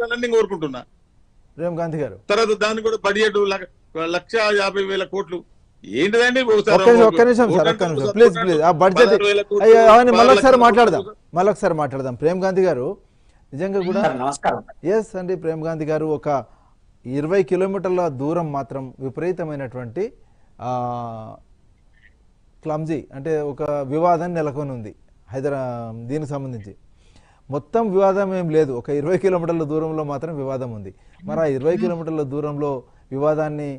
పెట్టాలని నేను కోరుకుంటున్నా. ప్రేమ్ గాంధీ గారు తర్వాత దాన్ని కూడా బడ్జెట్ 1,50,000 కోట్లు ఏంటిదండి? ఒక్క నిమిషం సార్, ఒక్క నిమిషం ప్లీజ్ ప్లీజ్. ఆ బడ్జెట్ మళ్ళొకసారి మాట్లాడదాం. ప్రేమ్ గాంధీ గారు నిజంగా కూడా ఎస్ అండి. ప్రేమ్ గాంధీ గారు ఒక 20 కిలోమీటర్ల దూరం మాత్రం విపరీతమైనటువంటి క్లమ్జీ అంటే ఒక వివాదం నెలకొని ఉంది దీనికి సంబంధించి. మొత్తం వివాదం ఏం లేదు, ఒక 20 కిలోమీటర్ల దూరంలో మాత్రం వివాదం ఉంది. మరి ఆ 20 కిలోమీటర్ల దూరంలో వివాదాన్ని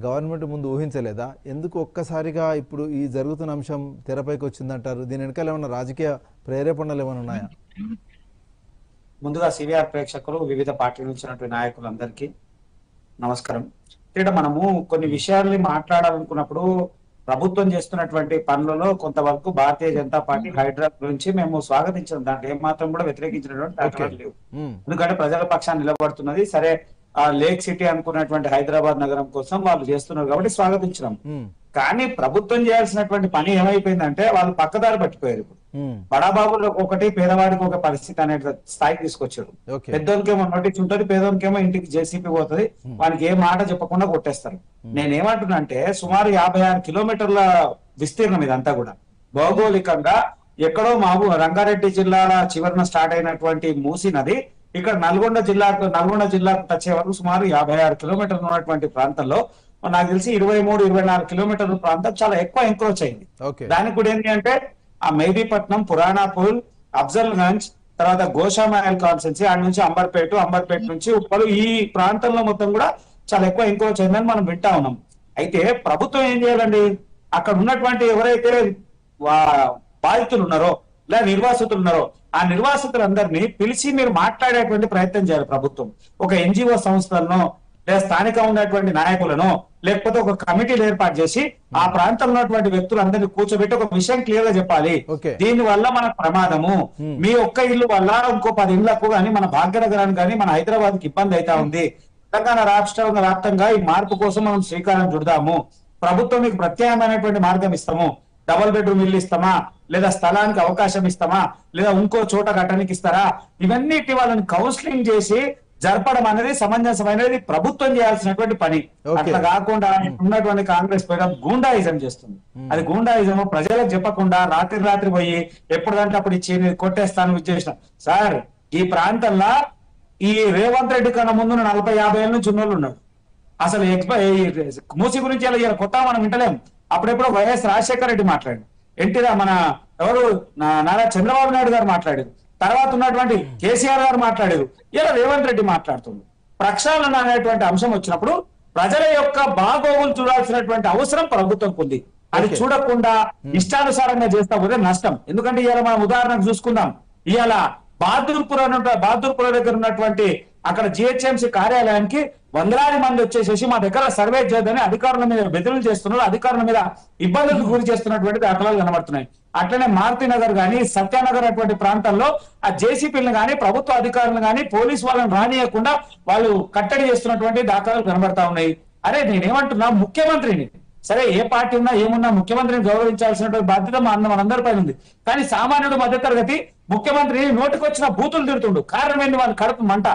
గవర్నమెంట్ ముందు ఊహించలేదా? ఎందుకు ఒక్కసారిగా ఇప్పుడు ఈ జరుగుతున్న అంశం తెరపైకి వచ్చిందంటారు? దీని వెనకాల ఏమన్నా రాజకీయ ప్రేరేపణలు ఏమైనా ఉన్నాయా? ముందుగా సివిఆర్ ప్రేక్షకులు, వివిధ పార్టీల నుంచి నాయకులందరికీ నమస్కారం. ఇక్కడ మనము కొన్ని విషయాల్ని మాట్లాడాలనుకున్నప్పుడు ప్రభుత్వం చేస్తున్నటువంటి పనులలో కొంతవరకు భారతీయ జనతా పార్టీ హైదరాబాద్ గురించి మేము స్వాగతించాం. దాంట్లో ఏమాత్రం కూడా వ్యతిరేకించినటువంటి దాఖలాలు లేవు. ఎందుకంటే ప్రజల పక్షాన్ని నిలబడుతున్నది. సరే, ఆ లేక్ సిటీ అనుకున్నటువంటి హైదరాబాద్ నగరం కోసం వాళ్ళు చేస్తున్నారు కాబట్టి స్వాగతించినాం. కానీ ప్రభుత్వం చేయాల్సినటువంటి పని ఏమైపోయిందంటే వాళ్ళు పక్కదారి పట్టిపోయారు. ఇప్పుడు బడాబాబులు ఒకటి, పేదవాడికి ఒక పరిస్థితి అనే స్థాయికి తీసుకొచ్చాడు. పెద్దోనికేమో నోటీస్ ఉంటుంది, పేదోనికేమో ఇంటికి జేసీపీ పోతుంది, వానికి ఏ మాట చెప్పకుండా కొట్టేస్తారు. నేనేమంటున్నా అంటే సుమారు 56 కిలోమీటర్ల విస్తీర్ణం ఇదంతా కూడా. భౌగోళికంగా ఎక్కడో రంగారెడ్డి జిల్లాల చివరన స్టార్ట్ అయినటువంటి మూసీ నది ఇక్కడ నల్గొండ జిల్లాకు వచ్చే వరకు సుమారు 56 కిలోమీటర్లు ఉన్నటువంటి ప్రాంతంలో నాకు తెలిసి 23-24 కిలోమీటర్ల ప్రాంతం చాలా ఎక్కువ ఎంక్రోచ్ అయింది. దానికి కూడా ఏంటి అంటే ఆ మెహదీపట్నం, పురాణాపూల్, అఫ్జల్ గంజ్, తర్వాత గోషామాయల్ కాన్స్టెన్సీ, ఆడ నుంచి అంబర్పేట నుంచి ఉప్పలు, ఈ ప్రాంతంలో మొత్తం కూడా చాలా ఎక్కువ ఎంక్రోచ్ అయిందని మనం వింటా ఉన్నాం. అయితే ప్రభుత్వం ఏం చేయాలండి, అక్కడ ఉన్నటువంటి ఎవరైతే బాధితులు ఉన్నారో లేదా నిర్వాసితులు ఉన్నారో ఆ నిర్వాసితులందరినీ పిలిచి మీరు మాట్లాడేటువంటి ప్రయత్నం చేయాలి ప్రభుత్వం. ఒక ఎన్జిఓ సంస్థలను లేదా స్థానికంగా ఉన్నటువంటి నాయకులను లేకపోతే ఒక కమిటీలు ఏర్పాటు చేసి ఆ ప్రాంతంలో ఉన్నటువంటి వ్యక్తులందరినీ కూర్చోబెట్టి ఒక విషయం క్లియర్ గా చెప్పాలి. దీని వల్ల మన ప్రమాదము, మీ ఒక్క ఇల్లు వల్ల ఇంకో 10 ఇళ్లకు కానీ మన భాగ్యనగరానికి కానీ మన హైదరాబాద్ కి ఇబ్బంది అవుతా ఉంది. తెలంగాణ రాష్ట్ర వ్యాప్తంగా ఈ మార్పు కోసం మనం శ్రీకారం చుడదాము. ప్రభుత్వం మీకు ప్రత్యామ్నాయమైనటువంటి మార్గం ఇస్తాము. డబుల్ బెడ్రూమ్ ఇల్లు ఇస్తామా, లేదా స్థలానికి అవకాశం ఇస్తామా, లేదా ఇంకో చోట కట్టడానికి ఇస్తారా, ఇవన్నిటి వాళ్ళని కౌన్సిలింగ్ చేసి జరపడం అనేది సమంజసమైనది ప్రభుత్వం చేయాల్సినటువంటి పని. అట్లా కాకుండా ఉన్నటువంటి కాంగ్రెస్ గూండాయిజం చేస్తుంది. అది గూండాయిజం ప్రజలకు చెప్పకుండా రాత్రి పోయి ఎప్పుడంటే అప్పుడు ఇచ్చి కొట్టేస్తాను ఇచ్చేసిన. సార్, ఈ ప్రాంతంలో ఈ రేవంత్ రెడ్డి కన్నా ముందు 40-50 ఏళ్ళ నుంచి ఉన్నోళ్ళు ఉన్నాడు. అసలు మూసి గురించి ఇలా కొత్త మనం వింటలేం. అప్పుడెప్పుడు వైఎస్ రాజశేఖర రెడ్డి మాట్లాడు, మన నారా చంద్రబాబు నాయుడు గారు మాట్లాడారు, తర్వాత ఉన్నటువంటి కేసీఆర్ గారు మాట్లాడారు, ఇలా రేవంత్ రెడ్డి మాట్లాడుతుంది. ప్రక్షాళన అనేటువంటి అంశం వచ్చినప్పుడు ప్రజల యొక్క బాగోగులు చూడాల్సినటువంటి అవసరం ప్రభుత్వం ఉంది. అది చూడకుండా ఇష్టానుసారంగా చేస్తా పోతే నష్టం. ఎందుకంటే ఇవాళ మనం ఉదాహరణకు చూసుకుందాం. ఇవాళ బహదూర్పుర దగ్గర ఉన్నటువంటి అక్కడ జిహెచ్ఎంసీ కార్యాలయానికి వందలాది మంది వచ్చేసేసి మా దగ్గర సర్వే చేయదని అధికారుల మీద బెదిరింపులు చేస్తున్నారు, అధికారుల మీద ఇబ్బందులకు గురి చేస్తున్నటువంటి దాఖలాలు కనబడుతున్నాయి. అట్లనే మారుతి నగర్ గాని, సత్యానగర్ అటువంటి ప్రాంతాల్లో ఆ జేసీపీలను గాని, ప్రభుత్వ అధికారులను గాని, పోలీసు వాళ్ళని రానియకుండా వాళ్ళు కట్టడి చేస్తున్నటువంటి దాఖలాలు కనబడతా ఉన్నాయి. అరే, నేనేమంటున్నా, ముఖ్యమంత్రిని, సరే ఏ పార్టీ ఉన్నా ఏమున్నా ముఖ్యమంత్రిని గౌరవించాల్సినటువంటి బాధ్యత మనందరిపై ఉంది. కానీ సామాన్యుడు మధ్యతరగతి ముఖ్యమంత్రిని నోటికొచ్చిన బూతులు తిడుతుండు. కారణం ఏంటి? వాళ్ళు కడుపు మంట.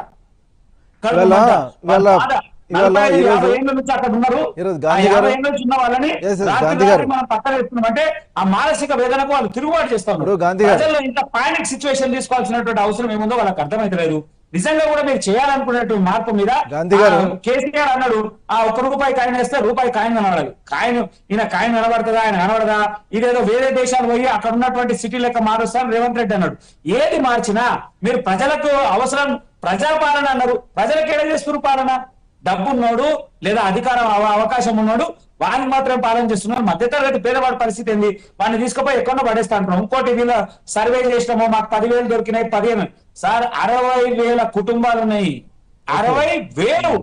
అంటే ఆ మానసిక వేదనకు వాళ్ళు తిరుగుబాటు చేస్తారు. ప్రజల్లో ఇంత పానిక్ సిచ్యువేషన్ తీసుకోవాల్సినటువంటి అవసరం ఏముందో వాళ్ళకి అర్థమైతలేదు. నిజంగా కూడా మీరు చేయాలనుకునేటువంటి మార్పు మీద కేసీఆర్ అన్నాడు, ఆ ₹1 కాయిన్ వేస్తే రూపాయి కాయిన్ కనబడాలి. ఈయన కాయిన్ కనబడుతుందా, ఆయన కనబడదా, ఇదేదో వేరే దేశాలు పోయి అక్కడ ఉన్నటువంటి సిటీ లెక్క మారుస్తాను రేవంత్ రెడ్డి అన్నాడు. ఏది మార్చినా మీరు ప్రజలకు అవసరం ప్రజాపాలన అన్నారు. ప్రజలకు ఏడ చేస్తున్నారు పాలన? డబ్బున్నోడు లేదా అధికారం అవకాశం ఉన్నాడు వాడిని మాత్రం పాలన చేస్తున్నారు. మధ్యతరగతి పేదవాడి పరిస్థితి ఏంది? వాడిని తీసుకుపోయి ఎక్కడో పడేస్తా అంటున్నాం. ఇంకోటి వీళ్ళ సర్వే చేసినామో మాకు 10,000 దొరికినాయి, 15 సార్ 60,000 కుటుంబాలు ఉన్నాయి. 60,000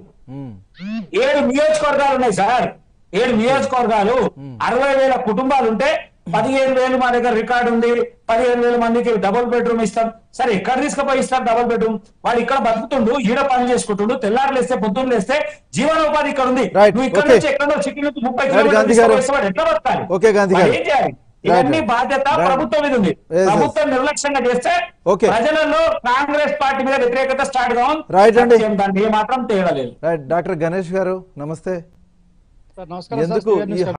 7 నియోజకవర్గాలు ఉన్నాయి సార్. 7 నియోజకవర్గాలు 60,000 కుటుంబాలు ఉంటే 15,000 మా దగ్గర రికార్డు ఉంది. 15,000 మందికి డబుల్ బెడ్రూమ్ ఇస్తాం. సరే, ఎక్కడ తీసుకుపోయి ఇస్తారు డబుల్ బెడ్రూమ్? వాడు ఇక్కడ బతుకుతుండు, ఈడ పని చేసుకుంటుండు, తెల్లారులు వేస్తే పొద్దున్న లేస్తే జీవనోపాధి ఇక్కడ ఉంది. నువ్వు ఇక్కడ నుంచి ఎక్కడో సిటీ నుంచి 30 కిలోమీటర్లు ఎట్లా బతకాలి? ఏం చేయాలి? ఇవన్నీ right. బాధ్యత Right. ప్రభుత్వం మీద ఉంది. Yes. ప్రభుత్వం నిర్లక్ష్యంగా చేస్తే Okay. ప్రజలలో కాంగ్రెస్ పార్టీ మీద వ్యతిరేకత స్టార్ట్ కావాలి. Right అండి. దాన్ని ఏ మాత్రం తేడా లేదు. రైట్ డాక్టర్ గణేష్ గారు నమస్తే. సార్ నమస్కారం సార్. ఎందుకు ఈ